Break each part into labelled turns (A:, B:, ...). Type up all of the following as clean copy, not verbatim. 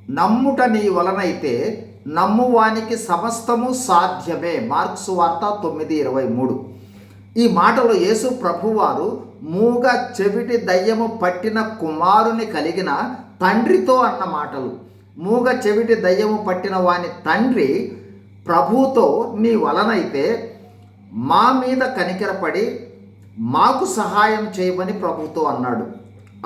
A: నమ్ముట నీ వలనైతే నమ్మువానికి సమస్తము సాధ్యమే. మార్క్స్ వార్త 9:23. ఈ మాటలో యేసు ప్రభువారు మూగ చెవిటి దయ్యము పట్టిన కుమారుని కలిగిన తండ్రితో అన్న మాటలు. మూగ చెవిటి దయ్యము పట్టిన వాని తండ్రి ప్రభువుతో, నీ వలనైతే మా మీద కనికరపడి మాకు సహాయం చేయమని ప్రభుతో అన్నాడు.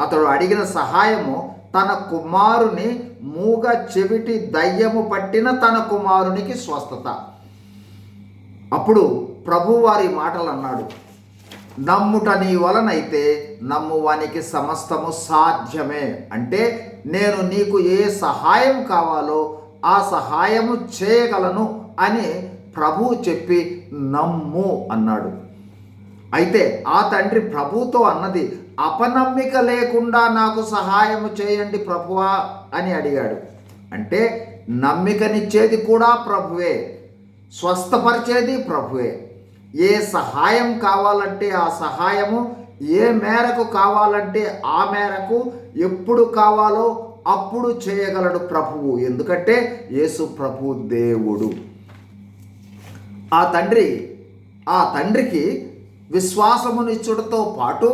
A: అతడు అడిగిన సహాయము తన కుమారుని, మూగ చెవిటి దయ్యము పట్టిన తన కుమారునికి స్వస్థత. అప్పుడు ప్రభువారి మాటలు అన్నాడు, నమ్ముట నీ వలనైతే నమ్మువానికి సమస్తము సాధ్యమే. అంటే నేను నీకు ఏ సహాయం కావాలో ఆ సహాయము చేయగలను అని ప్రభువు చెప్పి నమ్ము అన్నాడు. అయితే ఆ తండ్రి ప్రభువుతో అన్నది, అపనమ్మిక లేకుండా నాకు సహాయము చేయండి ప్రభువా అని అడిగాడు. అంటే నమ్మికనిచ్చేది కూడా ప్రభువే, స్వస్థపరిచేది ప్రభువే. ఏ సహాయం కావాలంటే ఆ సహాయము, ఏ మేరకు కావాలంటే ఆ మేరకు, ఎప్పుడు కావాలో అప్పుడు చేయగలడు ప్రభువు. ఎందుకంటే యేసు ప్రభు దేవుడు. ఆ తండ్రికి విశ్వాసమునిచ్చుటతో పాటు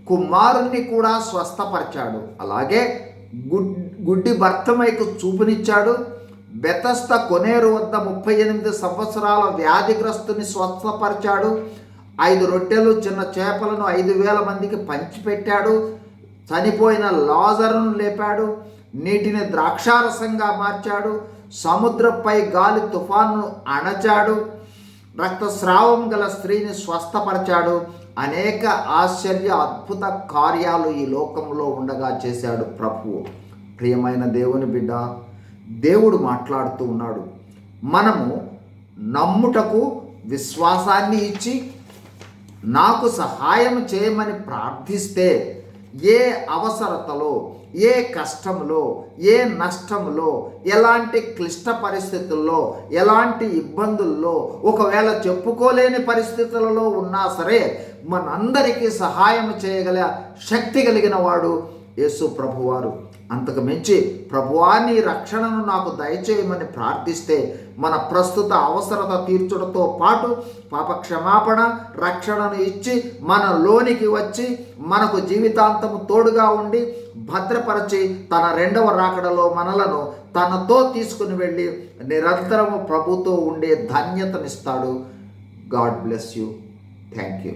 A: కుమారుణ్ణి కూడా స్వస్థపరిచాడు. అలాగే గుడ్డి బర్తిమయికు చూపునిచ్చాడు. బెతస్దా కొనేరు వద్ద 38 సంవత్సరాల వ్యాధిగ్రస్తుని స్వస్థపరిచాడు. 5 రొట్టెలు చిన్న చేపలను 5,000 మందికి పంచిపెట్టాడు. చనిపోయిన లాజరును లేపాడు. నీటిని ద్రాక్షారసంగా మార్చాడు. సముద్రంపై గాలి తుఫాను అణచాడు. రక్తస్రావం గల స్త్రీని స్వస్థపరిచాడు. అనేక ఆశ్చర్య అద్భుత కార్యాలు ఈ లోకంలో ఉండగా చేశాడు ప్రభువు. ప్రియమైన దేవుని బిడ్డ, దేవుడు మాట్లాడుతూ ఉన్నాడు. మనము నమ్ముటకు విశ్వాసాన్ని ఇచ్చి నాకు సహాయం చేయమని ప్రార్థిస్తే ఏ అవసరతలో, ఏ కష్టంలో, ఏ నష్టంలో, ఎలాంటి క్లిష్ట పరిస్థితుల్లో, ఎలాంటి ఇబ్బందుల్లో, ఒకవేళ చెప్పుకోలేని పరిస్థితులలో ఉన్నా సరే మనందరికీ సహాయం చేయగల శక్తి కలిగిన వాడు యేసు ప్రభువారు. అంతకు మించి ప్రభువా నీ రక్షణను నాకు దయచేయమని ప్రార్థిస్తే మన ప్రస్తుత అవసరత తీర్చుటతో పాటు పాప క్షమాపణ, రక్షణను ఇచ్చి మనలోనికి వచ్చి మనకు జీవితాంతము తోడుగా ఉండి భద్రపరచి తన 2వ రాకడలో మనలను తనతో తీసుకుని వెళ్ళి నిరంతరము ప్రభుతో ఉండే ధన్యతనిస్తాడు. God bless you. Thank you.